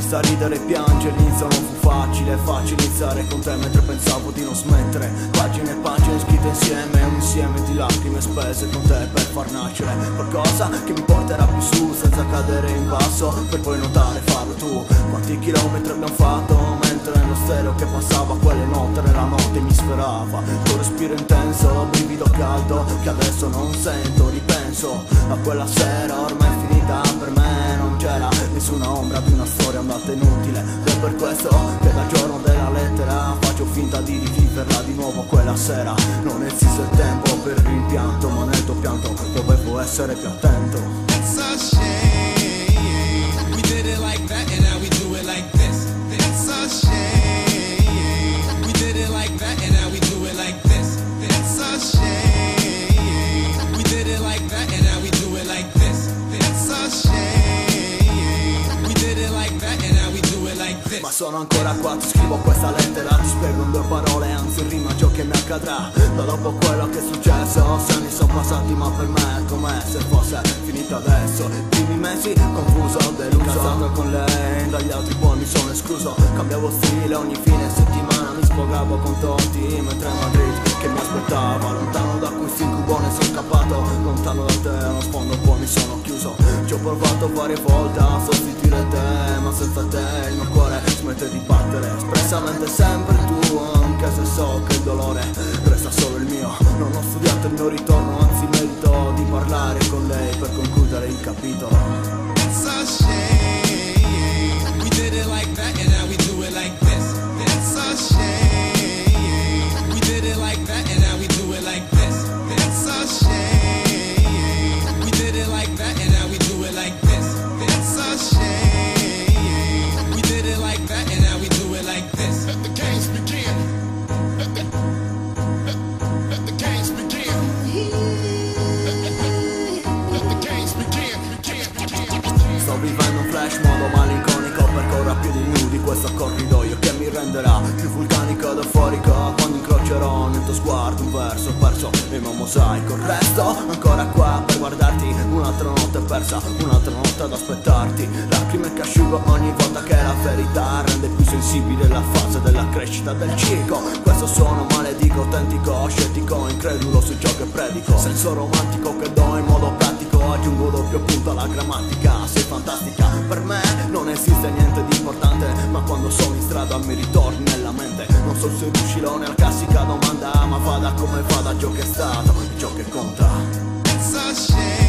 sta a ridere e piangere, l'inizio non fu facile iniziare con te mentre pensavo di non smettere. Pagine e pagine scritte insieme, un insieme di lacrime spese con te per far nascere qualcosa che mi porterà più su senza cadere in basso, per poi notare farlo tu. Quanti chilometri abbiamo fatto mentre nello stereo che passava quelle notte nella notte mi sferrava. Tuo respiro intenso, brivido caldo che adesso non sento. Ripenso a quella sera ormai finita per me, non c'era nessuna ombra di una storia andata inutile. Ed è per questo che dal giorno della lettera faccio finta di riviverla di nuovo quella sera. Non esiste il tempo per il rimpianto, ma nel tuo pianto dovevo essere più attento. It's a shame we did it like that and now we do it like this. It's a shame we did it like that and now we do it like this. It's a shame we did it like that and now we do it like this. It's a shame we did it like that and now we do it like this. Ma sono ancora qua, ti scrivo questa lettera, ti spiego in 2 parole, anzi in rima ciò che mi accadrà. Da dopo quello che è successo, 6 anni sono passati ma per me è come se fosse finita adesso. I primi mesi confuso, deluso, casato con lei, dagli altri poi mi sono escluso. Cambiavo stile ogni fine settimana, mi sfogavo con Totti mentre a Madrid che mi aspettava. Lontano da questo incubo ne sono scappato, lontano da te allo sfondo poi mi sono chiuso. Ci ho provato varie volte a sostituire te, ma senza te il mio cuore smette di battere. Espressamente sempre tu, anche se so che il dolore resta solo il mio. Non ho studiato il mio ritorno, anzi merito di parlare con lei per concludere il capitolo. It's a shame we did it like that and now we do it like this. It's a shame we did it like that and now we do it like this. It's a shame we did it like that and now we do it like this. It's a shame we did it like that and now we do it like this. Let the games begin. Let the games begin. Let the games begin. Sto vivendo un flash modo malinconico, percorro a piedi nudi questo corridoio che mi renderà più vulcanico ed euforico quando incrocerò nel tuo sguardo un verso perso nel mio mosaico. Il resto ancora qua per guardarti, un'altra notte persa, un'altra notte ad aspettarti. Lacrime che asciugo ogni volta che la verità rende più sensibile la fase della crescita del ciclo. Questo suono maledico, autentico, scettico, incredulo su ciò che predico. Senso romantico che do in modo pratico, aggiungo doppio punto alla grammatica. Sei fantastica, per me non esiste niente di importante, ma quando sono in strada mi ritorni nella mente. Non so se riuscirò nella classica domanda, ma vada come vada ciò che è stato e ciò che conta. It's a shame